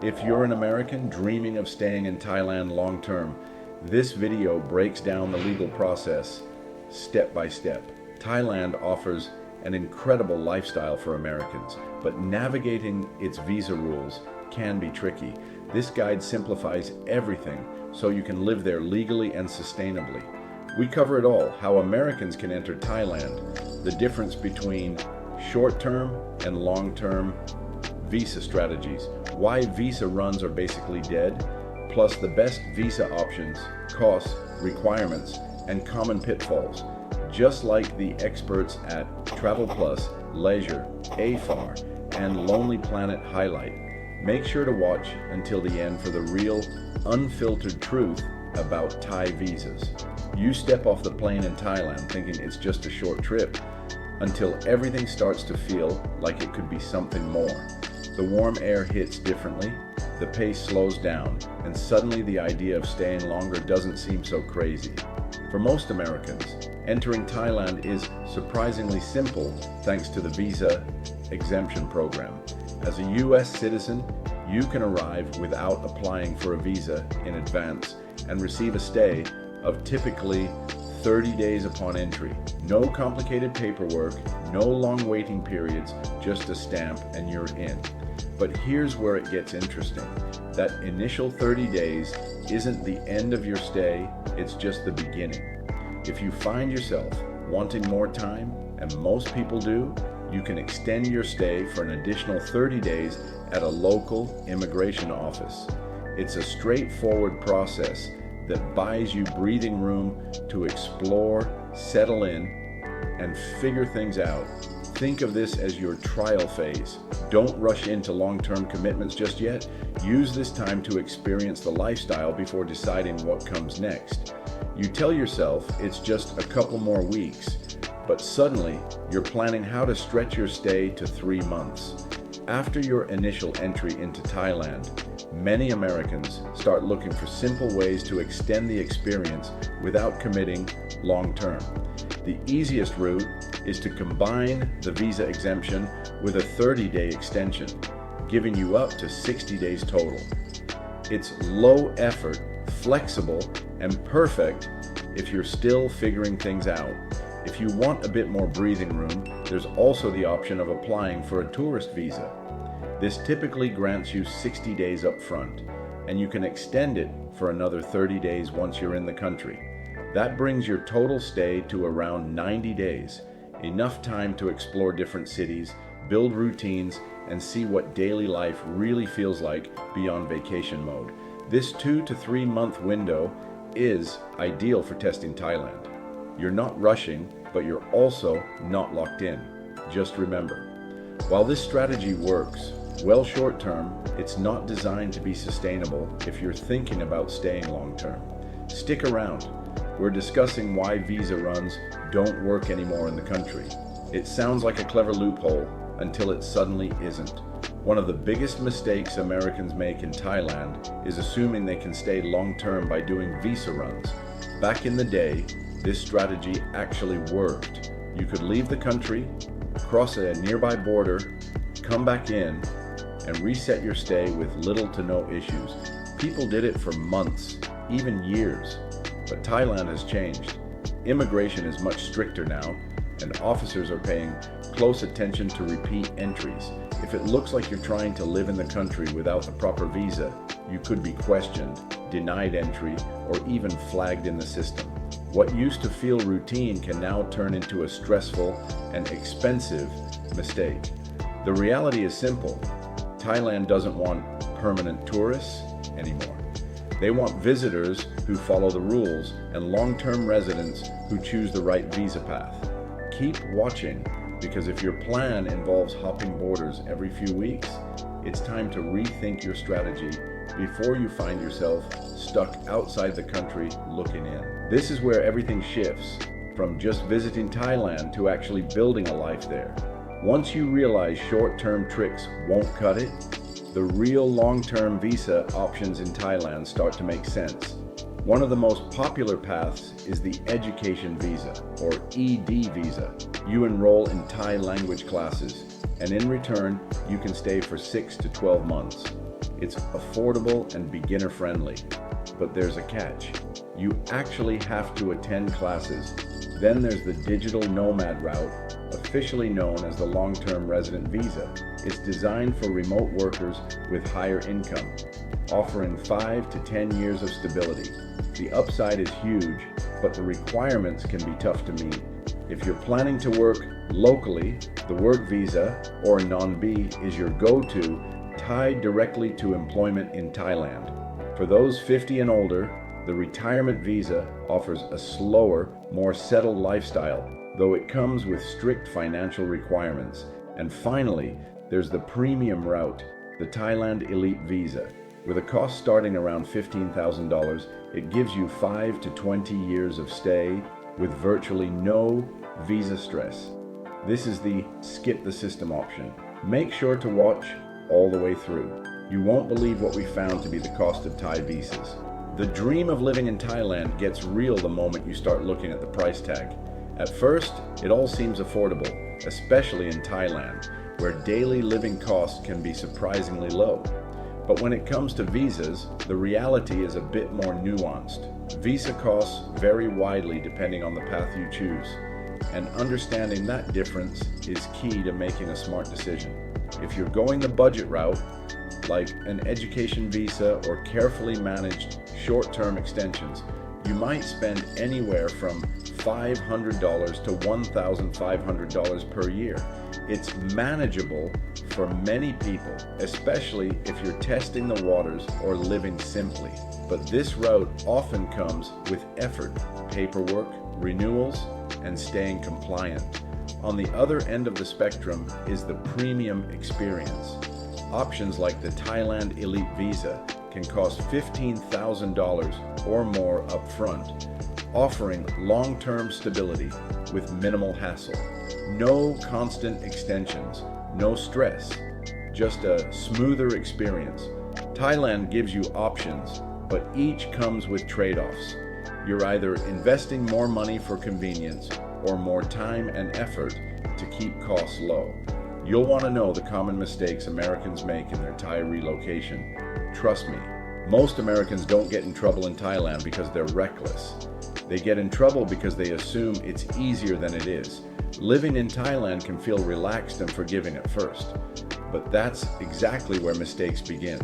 If you're an American dreaming of staying in Thailand long term, this video breaks down the legal process step by step. Thailand offers an incredible lifestyle for Americans, but navigating its visa rules can be tricky. This guide simplifies everything so you can live there legally and sustainably. We cover it all: how Americans can enter Thailand, the difference between short-term and long-term visa strategies, why visa runs are basically dead, plus the best visa options, costs, requirements, and common pitfalls. Just like the experts at Travel Plus, Leisure, AFAR, and Lonely Planet highlight, make sure to watch until the end for the real, unfiltered truth about Thai visas. You step off the plane in Thailand thinking it's just a short trip, until everything starts to feel like it could be something more. The warm air hits differently, the pace slows down, and suddenly the idea of staying longer doesn't seem so crazy. For most Americans, entering Thailand is surprisingly simple thanks to the visa exemption program. As a US citizen, you can arrive without applying for a visa in advance and receive a stay of typically 30 days upon entry. No complicated paperwork, no long waiting periods, just a stamp and you're in. But here's where it gets interesting. That initial 30 days isn't the end of your stay, it's just the beginning. If you find yourself wanting more time, and most people do, you can extend your stay for an additional 30 days at a local immigration office. It's a straightforward process that buys you breathing room to explore, settle in, and figure things out. Think of this as your trial phase. Don't rush into long-term commitments just yet. Use this time to experience the lifestyle before deciding what comes next. You tell yourself it's just a couple more weeks, but suddenly you're planning how to stretch your stay to 3 months. After your initial entry into Thailand, many Americans start looking for simple ways to extend the experience without committing long-term. The easiest route is to combine the visa exemption with a 30-day extension, giving you up to 60 days total. It's low effort, flexible, and perfect if you're still figuring things out. If you want a bit more breathing room, there's also the option of applying for a tourist visa. This typically grants you 60 days up front, and you can extend it for another 30 days once you're in the country. That brings your total stay to around 90 days, enough time to explore different cities, build routines, and see what daily life really feels like beyond vacation mode. This 2 to 3 month window is ideal for testing Thailand. You're not rushing, but you're also not locked in. Just remember, while this strategy works well short term, it's not designed to be sustainable if you're thinking about staying long term. Stick around. We're discussing why visa runs don't work anymore in the country. It sounds like a clever loophole until it suddenly isn't. One of the biggest mistakes Americans make in Thailand is assuming they can stay long-term by doing visa runs. Back in the day, this strategy actually worked. You could leave the country, cross a nearby border, come back in, and reset your stay with little to no issues. People did it for months, even years. But Thailand has changed. Immigration is much stricter now, and officers are paying close attention to repeat entries. If it looks like you're trying to live in the country without the proper visa, you could be questioned, denied entry, or even flagged in the system. What used to feel routine can now turn into a stressful and expensive mistake. The reality is simple. Thailand doesn't want permanent tourists anymore. They want visitors who follow the rules and long-term residents who choose the right visa path. Keep watching, because if your plan involves hopping borders every few weeks, it's time to rethink your strategy before you find yourself stuck outside the country looking in. This is where everything shifts, from just visiting Thailand to actually building a life there. Once you realize short-term tricks won't cut it, the real long-term visa options in Thailand start to make sense. One of the most popular paths is the education visa, or ED visa. You enroll in Thai language classes, and in return, you can stay for 6 to 12 months. It's affordable and beginner-friendly. But there's a catch. You actually have to attend classes. Then there's the digital nomad route, officially known as the long-term resident visa. It's designed for remote workers with higher income, offering 5 to 10 years of stability. The upside is huge, but the requirements can be tough to meet. If you're planning to work locally, the work visa, or non-B, is your go-to, tied directly to employment in Thailand. For those 50 and older, the retirement visa offers a slower, more settled lifestyle, though it comes with strict financial requirements. And finally, there's the premium route, the Thailand Elite visa. With a cost starting around $15,000, it gives you 5 to 20 years of stay with virtually no visa stress. This is the skip the system option. Make sure to watch all the way through. You won't believe what we found to be the cost of Thai visas. The dream of living in Thailand gets real the moment you start looking at the price tag. At first, it all seems affordable, especially in Thailand, where daily living costs can be surprisingly low. But when it comes to visas, the reality is a bit more nuanced. Visa costs vary widely depending on the path you choose, and understanding that difference is key to making a smart decision. If you're going the budget route, like an education visa or carefully managed short-term extensions, you might spend anywhere from $500 to $1,500 per year. It's manageable for many people, especially if you're testing the waters or living simply. But this route often comes with effort, paperwork, renewals, and staying compliant. On the other end of the spectrum is the premium experience. Options like the Thailand Elite visa can cost $15,000 or more upfront, offering long-term stability with minimal hassle. No constant extensions, no stress, just a smoother experience. Thailand gives you options, but each comes with trade-offs. You're either investing more money for convenience or more time and effort to keep costs low. You'll want to know the common mistakes Americans make in their Thai relocation. Trust me, most Americans don't get in trouble in Thailand because they're reckless. They get in trouble because they assume it's easier than it is. Living in Thailand can feel relaxed and forgiving at first, but that's exactly where mistakes begin.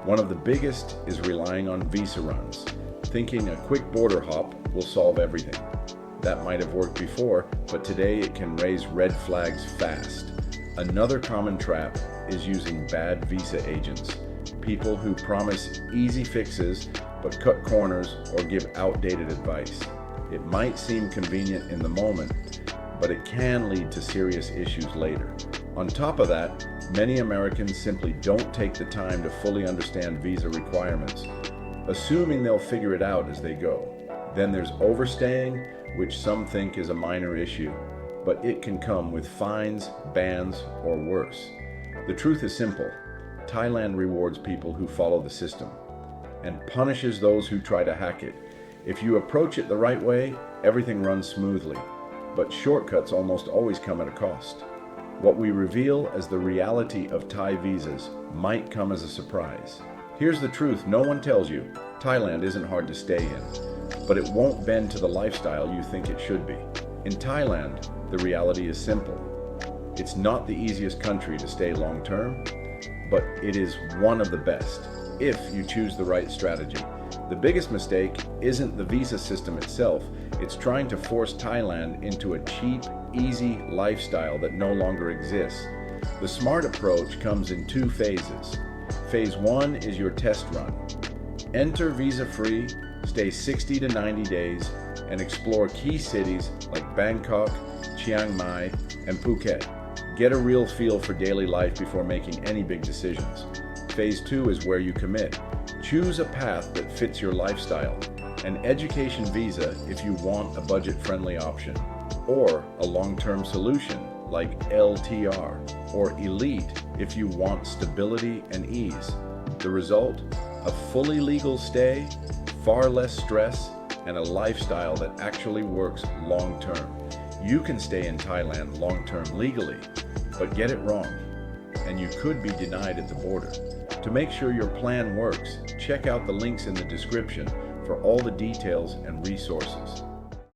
One of the biggest is relying on visa runs, thinking a quick border hop will solve everything. That might have worked before, but today it can raise red flags fast. Another common trap is using bad visa agents, people who promise easy fixes but cut corners or give outdated advice. It might seem convenient in the moment, but it can lead to serious issues later. On top of that, many Americans simply don't take the time to fully understand visa requirements, assuming they'll figure it out as they go. Then there's overstaying, which some think is a minor issue, but it can come with fines, bans, or worse. The truth is simple. Thailand rewards people who follow the system and punishes those who try to hack it. If you approach it the right way, everything runs smoothly, but shortcuts almost always come at a cost. What we reveal as the reality of Thai visas might come as a surprise. Here's the truth no one tells you. Thailand isn't hard to stay in, but it won't bend to the lifestyle you think it should be. In Thailand, the reality is simple. It's not the easiest country to stay long-term, but it is one of the best, if you choose the right strategy. The biggest mistake isn't the visa system itself, it's trying to force Thailand into a cheap, easy lifestyle that no longer exists. The smart approach comes in 2 phases. Phase 1 is your test run. Enter visa-free, stay 60 to 90 days, and explore key cities like Bangkok, Chiang Mai, and Phuket. Get a real feel for daily life before making any big decisions. Phase 2 is where you commit. Choose a path that fits your lifestyle. An education visa if you want a budget-friendly option, or a long-term solution like LTR, or Elite if you want stability and ease. The result? A fully legal stay, far less stress, and a lifestyle that actually works long-term. You can stay in Thailand long-term legally, but get it wrong, and you could be denied at the border. To make sure your plan works, check out the links in the description for all the details and resources.